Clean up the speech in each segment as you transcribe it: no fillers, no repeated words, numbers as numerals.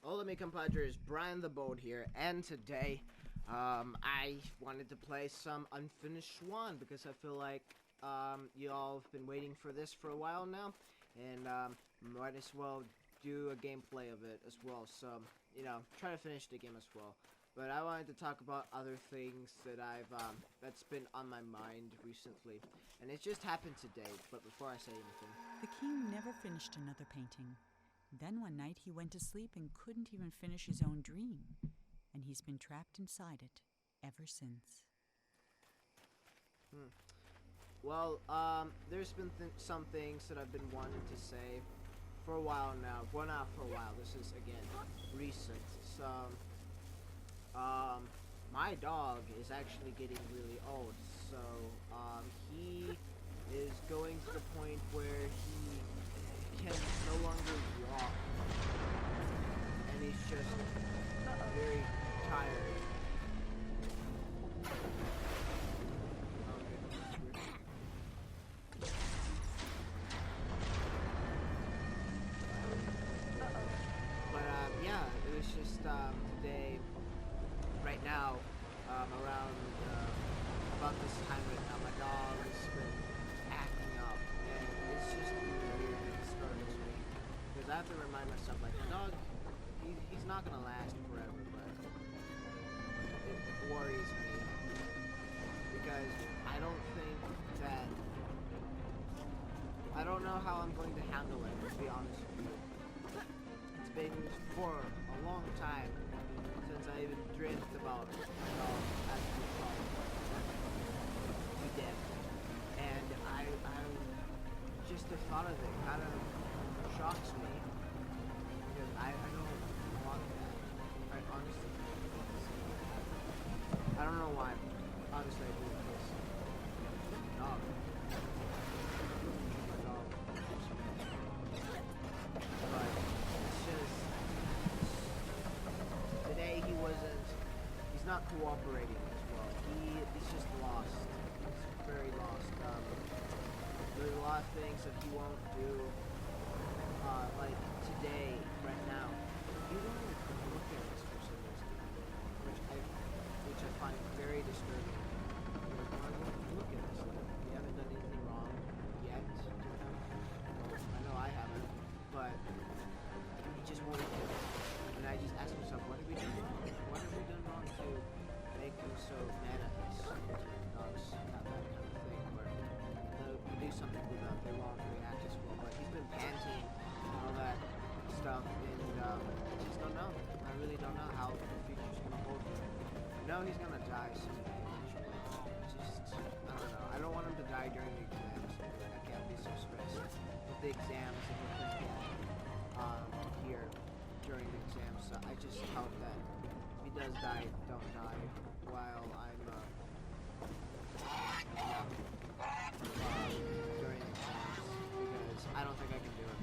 Hola mi compadres, Brian the Boat here, and today, I wanted to play some unfinished Swan because I feel like, y'all have been waiting for this for a while now, and, might as well do a gameplay of it as well, so, you know, try to finish the game as well. But I wanted to talk about other things that that's been on my mind recently, and it just happened today, but before I say anything. The king never finished another painting. Then one night he went to sleep and couldn't even finish his own dream, and he's been trapped inside it ever since. Well, there's been some things that I've been wanting to say for a while now. Well, not for a while. This is, again, recent. So, my dog is actually getting really old. So, he is going to the point where he can no longer walk. And he's just very tired. Yeah, it was just today, right now, around about this time right now, my dog has been acting up, and it's just weird and it disturbs me, because I have to remind myself, like, the dog, he's not gonna last forever, but it worries me, because I don't know how I'm going to handle it, to be honest with you. It's been for a long time since I even dreamt about my dog actually falling to death. And I just the thought of it kind of shocks me. Because I don't want that. I honestly I don't know why. Honestly, I do this. Dog. My dog. But today he's not cooperating as well. He's just lost. He's very lost. There's a lot of things that he won't do. Like today, right now, he won't look at us for some reason, which I find very disturbing. Why won't he look at us? We haven't done anything wrong yet to him. Well, I know I haven't, but he just won't look at us. And I just ask myself, what have we done wrong? What have we done wrong to make him so mad at us? Dogs have that kind of thing where we do something to them, they won't react as well. But he's been panting and all that stuff, and I just don't know. I really don't know how the future's gonna hold him. I know he's gonna die someday eventually. I don't know. I don't want him to die during the exams. I can't be so stressed with the exams and with him here during the exam, so I just hope that if he does die, don't die while I'm during the exams, because I don't think I can do it.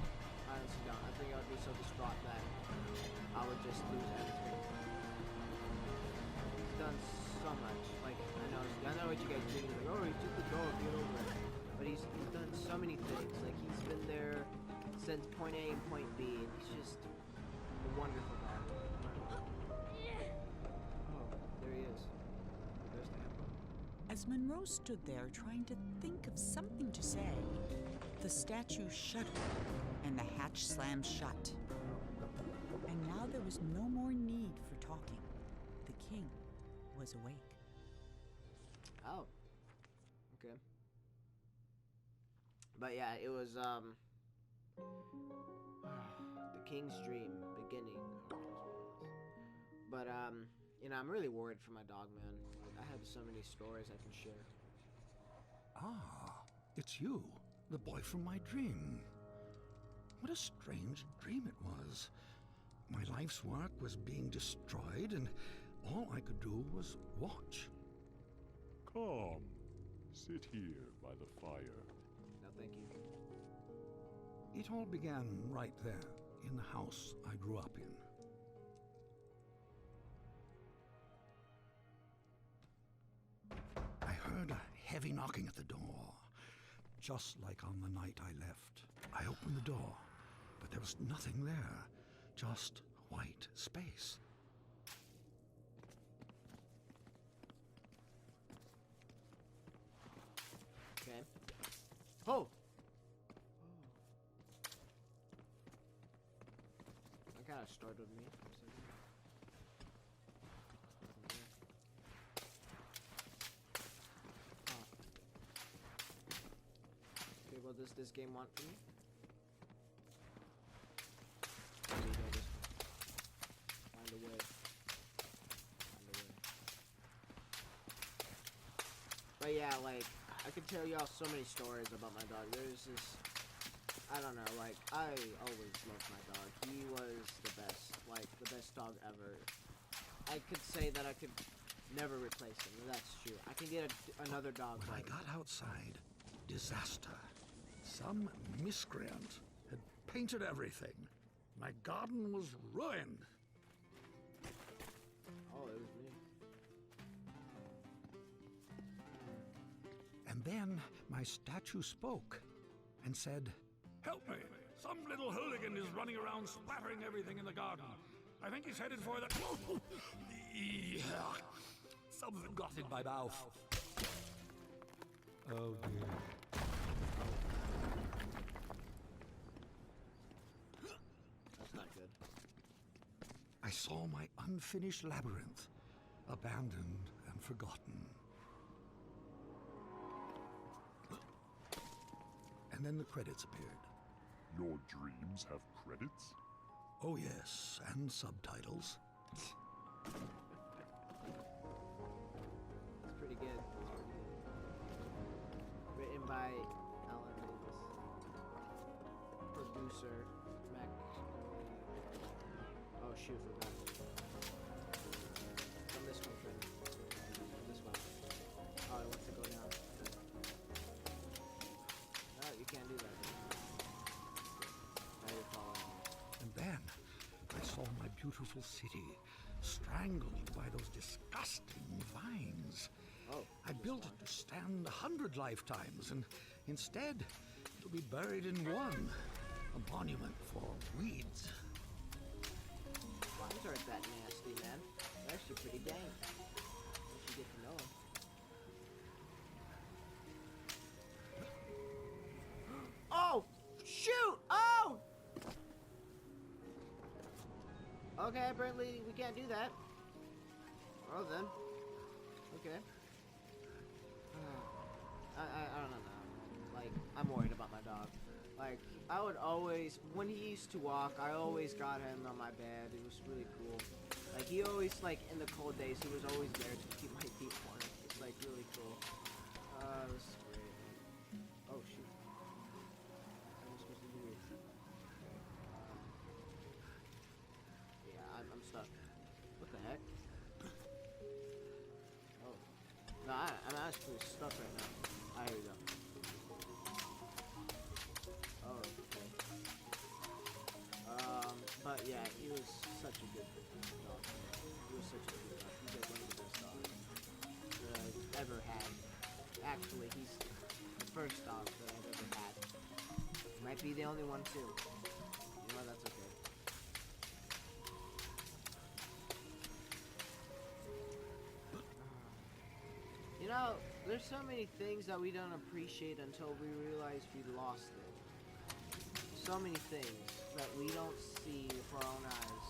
I honestly don't. I think I would be so distraught that I would just lose everything. He's done so much. Like, I know what you guys think. Like, oh, he's just a dog, get over it. But he's done so many things. Like, he's been there since point A and point B, and he's just a wonderful dog. Oh, there he is. There's the hammer. As Monroe stood there trying to think of something to say, the statue shuddered and the hatch slammed shut. And now there was no more need for talking. The king was awake. Oh. Okay. But yeah, it was, the King's Dream, beginning. But, you know, I'm really worried for my dog, man. Like, I have so many stories I can share. Ah, it's you, the boy from my dream. What a strange dream it was. My life's work was being destroyed, and all I could do was watch. Come, sit here by the fire. No, thank you. It all began right there, in the house I grew up in. I heard a heavy knocking at the door, just like on the night I left. I opened the door, but there was nothing there, just white space. Okay. Oh! That kind of startled me for a second. Huh. Okay, what does this game want from me? There you go, this one. Find a way. Find a way. But yeah, like, I could tell y'all so many stories about my dog. There's this, I don't know, like, I always loved my dog. He was the best, like, the best dog ever. I could say that I could never replace him. That's true. I can get another dog. When I got outside, disaster. Some miscreant had painted everything. My garden was ruined. Oh, it was me. And then my statue spoke and said, "Help me! Some little hooligan is running around splattering everything in the garden. I think he's headed for the... Something got in my mouth. Oh dear. That's not good. I saw my unfinished labyrinth, abandoned and forgotten. And then the credits appeared. Your dreams have credits? Oh yes, and subtitles. It's pretty good. Written by Alan Davis. Producer, Mac. Oh shoot, forgot. From this one, friend. From this one. Oh, it wants to go down. No, you can't do that. Now you're following me. And then I saw my beautiful city strangled by those disgusting vines. Oh, I built it to stand 100 lifetimes, and instead it'll be buried in one. A monument for weeds. vines aren't that nasty, man. They're actually pretty dang. Once you get to know them. Oh! Shoot! Oh! Okay, apparently we can't do that. Oh, then. Okay. I don't know. Like, I'm worried about my dog. Like, I would always, when he used to walk, I always got him on my bed. It was really cool. Like, he always, like, in the cold days, he was always there to keep my feet warm. It's, like, really cool. This is great. Oh, shoot. What am I supposed to do? Yeah, I'm stuck. What the heck? Oh. No, I'm actually stuck right now. Ah, here we go. Oh, okay. But yeah, he was such a good dog. He was such a good dog. He's like one of the best dogs that I've ever had. Actually, he's the first dog that I've ever had. Might be the only one too. You know, that's okay. You know, there's so many things that we don't appreciate until we realize we lost it. So many things that we don't see with our own eyes,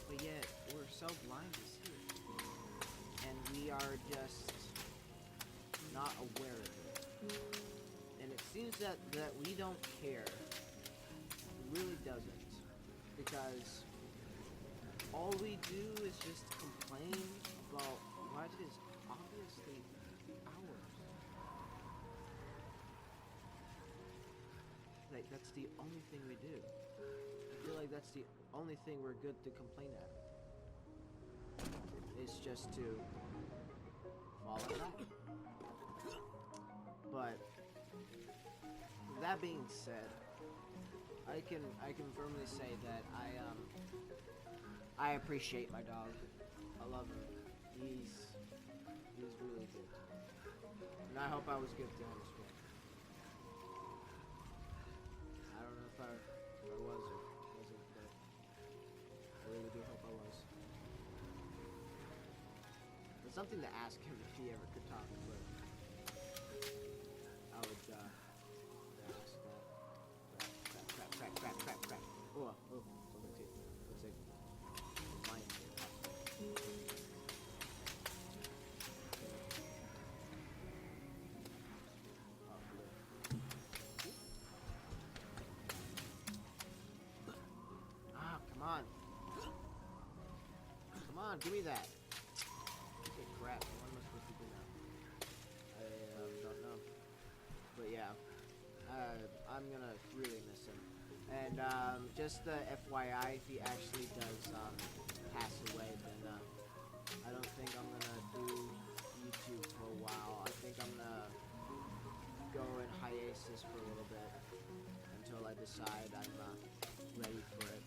but yet we're so blind to see it. And we are just not aware of it. And it seems that we don't care. It really doesn't. Because all we do is just complain about what is obviously ours. Like, that's the only thing we do. I feel like that's the only thing we're good to complain at. It's just to fall in line. But that being said, I can firmly say that I appreciate my dog. I love him. He's really good. And I hope I was good to him as well. I don't know if I was or wasn't, but I really something to ask him if he ever could talk, but I would ask that. Crap. Oh, something's here. Looks like mine. Ah, come on. Come on, give me that. Okay, crap. What am I supposed to do now? I don't know. But yeah, I'm gonna really miss him. And just FYI, if he actually does pass away, then I don't think I'm gonna do YouTube for a while. I think I'm gonna go in hiatus for a little bit until I decide I'm ready for it.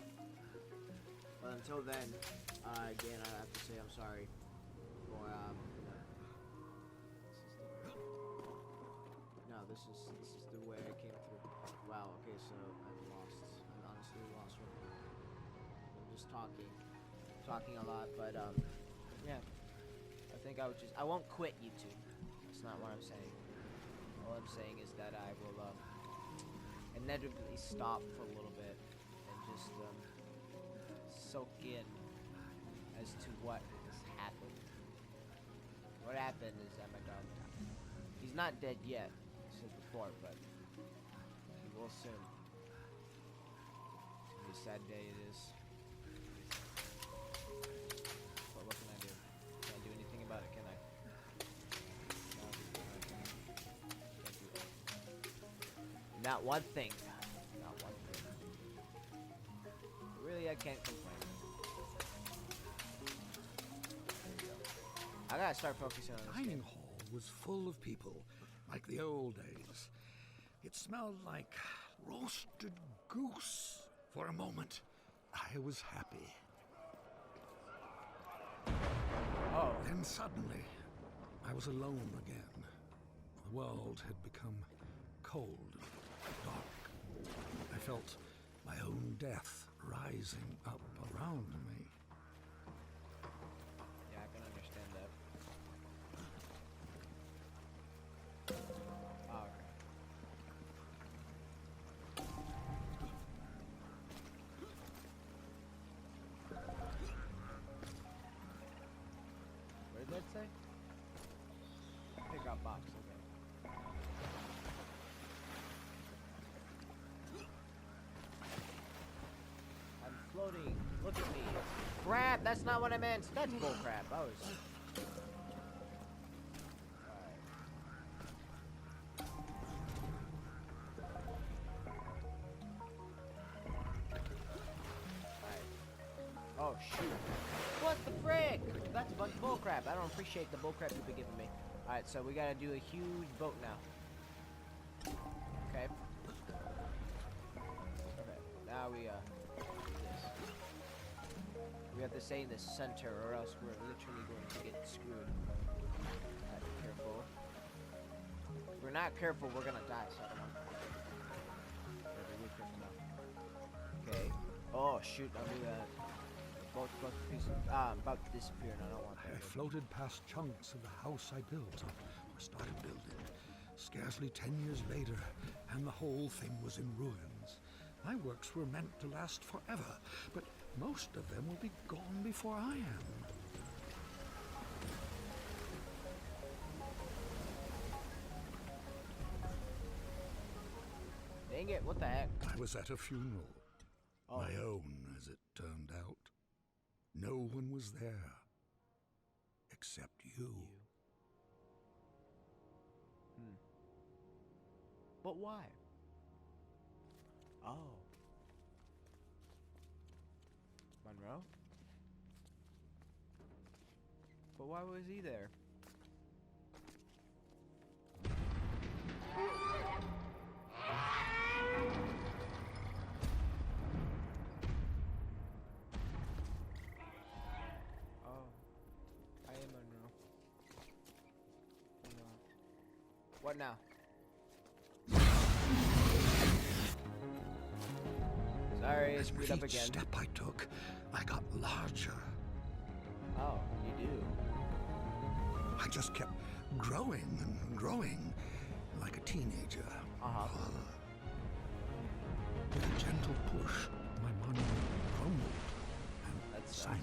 But until then, again, I have to say I'm sorry for this is the way I came through. Wow. Okay, so I'm lost. I'm honestly lost right now. I'm just talking a lot, but yeah. I think I won't quit YouTube. That's not what I'm saying. All I'm saying is that I will inevitably stop for a little bit and just soak in as to what has happened. What happened is that my dog died. He's not dead yet, I said before, but he will soon. It's a sad day it is. But what can I do? Can't do anything about it, can I? No, I can't do it. Not one thing. Not one thing. Really, I can't complain. I gotta start focusing on The this dining game. hall was full of people, like the old days. It smelled like roasted goose. For a moment, I was happy. Oh. Then suddenly, I was alone again. The world had become cold and dark. I felt my own death rising up around me. Yeah, I can understand that. Oh, okay. What did that say? Pick up box, okay. I'm floating. Look at me. Crap, that's not what I meant. That's bull crap. I was... Oh shoot. What the frick? That's a bunch of bullcrap. I don't appreciate the bullcrap you've been giving me. Alright, so we gotta do a huge boat now. Okay. Okay. Now we do this. We have to stay in the center or else we're literally going to get screwed. Alright, be careful. If we're not careful, we're gonna die, so I don't want to. Be really careful now. Okay. Oh shoot, I'll do that. Both pieces about to disappear, and I don't want that. I floated past chunks of the house I built, or started building. Scarcely 10 years later, and the whole thing was in ruins. My works were meant to last forever, but most of them will be gone before I am. Dang it, what the heck? I was at a funeral. Oh. My own, as it turned out. No one was there. Except you. But why? Oh. Monroe? But why was he there? What now? Sorry, I screwed up With each again. step I took, I got larger. Oh, you do. I just kept growing and growing like a teenager. With a gentle push, my monument crumbled and sank.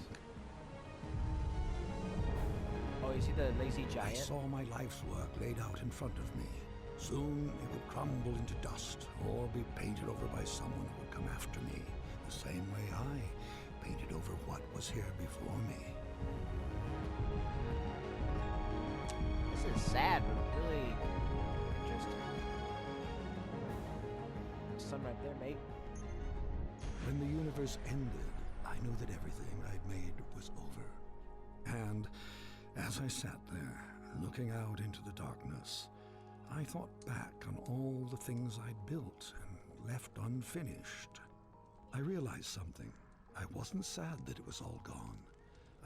Oh, you see the lazy I giant? saw my life's work laid out in front of me. Soon it would crumble into dust or be painted over by someone who would come after me, the same way I painted over what was here before me. This is sad, but really interesting. Sun right there, mate. When the universe ended, I knew that everything I'd made was over. And as I sat there, looking out into the darkness, I thought back on all the things I'd built and left unfinished. I realized something. I wasn't sad that it was all gone.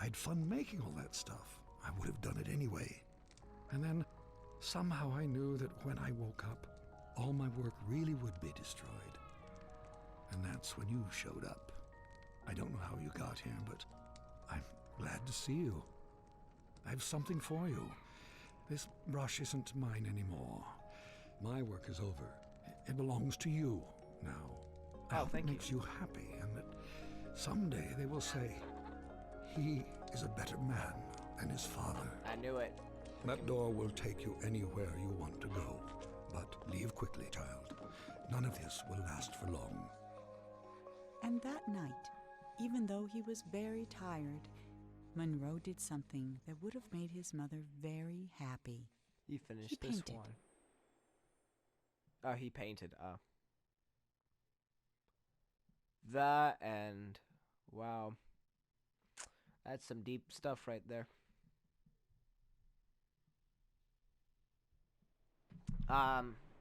I had fun making all that stuff. I would have done it anyway. And then, somehow I knew that when I woke up, all my work really would be destroyed. And that's when you showed up. I don't know how you got here, but I'm glad to see you. I have something for you. This brush isn't mine anymore. My work is over. It belongs to you now. I hope it makes you happy, and that someday they will say, he is a better man than his father. I knew it. That door will take you anywhere you want to go. But leave quickly, child. None of this will last for long. And that night, even though he was very tired, Monroe did something that would have made his mother very happy. He finished He this painted. one. Oh, he painted. Oh. That and wow. That's some deep stuff right there.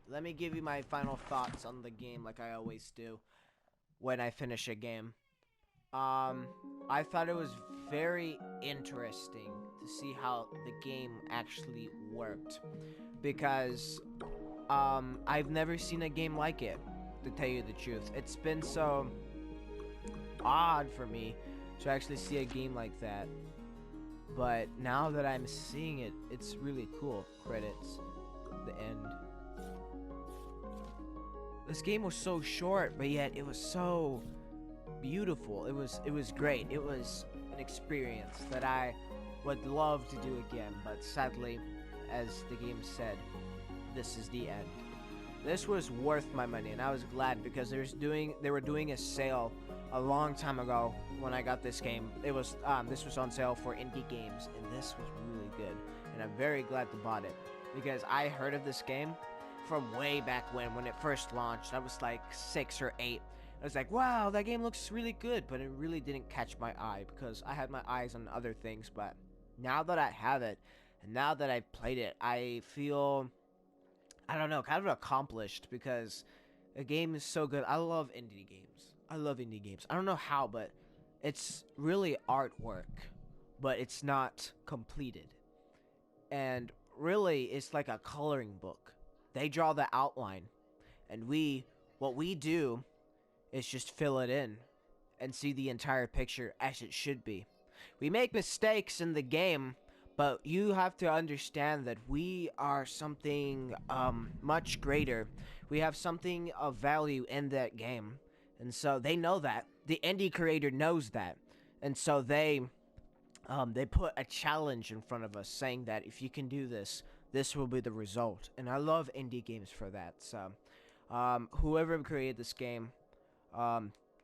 Let me give you my final thoughts on the game like I always do when I finish a game. I thought it was very interesting to see how the game actually worked, because I've never seen a game like it, to tell you the truth. It's been so odd for me to actually see a game like that, but now that I'm seeing it, it's really cool. Credits, the end. This game was so short, but yet it was so beautiful. It was great. It was an experience that I would love to do again, but sadly, as the game said, this is the end. This was worth my money, and I was glad because they were doing a sale a long time ago when I got this game. It was this was on sale for indie games, and this was really good, and I'm very glad to bought it because I heard of this game from way back when it first launched. I was like 6 or 8. I was like, wow, that game looks really good, but it really didn't catch my eye because I had my eyes on other things. But now that I have it, and now that I've played it, I feel, I don't know, kind of accomplished because the game is so good. I love indie games. I love indie games. I don't know how, but it's really artwork, but it's not completed. And really, it's like a coloring book. They draw the outline, and what we do is just fill it in and see the entire picture as it should be. We make mistakes in the game, but you have to understand that we are something much greater. We have something of value in that game, and so they know that. The indie creator knows that, and so they put a challenge in front of us saying that if you can do this, this will be the result. And I love indie games for that. So whoever created this game,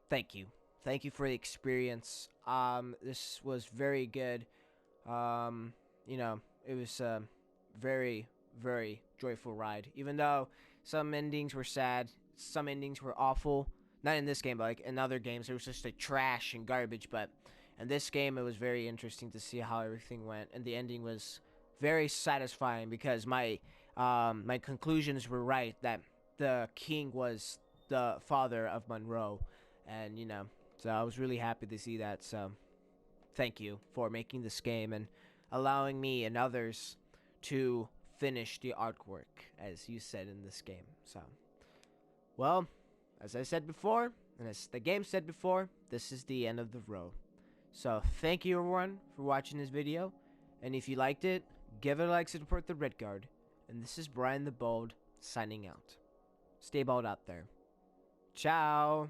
thank you. Thank you for the experience. This was very good. You know, it was a very, very joyful ride. Even though some endings were sad, some endings were awful. Not in this game, but like in other games, it was just like trash and garbage. But in this game, it was very interesting to see how everything went. And the ending was very satisfying because my conclusions were right, that the king was the father of Monroe. And, you know, so I was really happy to see that. So thank you for making this game and allowing me and others to finish the artwork, as you said in this game. So, well, as I said before, and as the game said before, this is the end of the road. So thank you everyone for watching this video, and if you liked it, give a like, support the Red Guard, and this is Brian the Bold signing out. Stay bald out there. Ciao.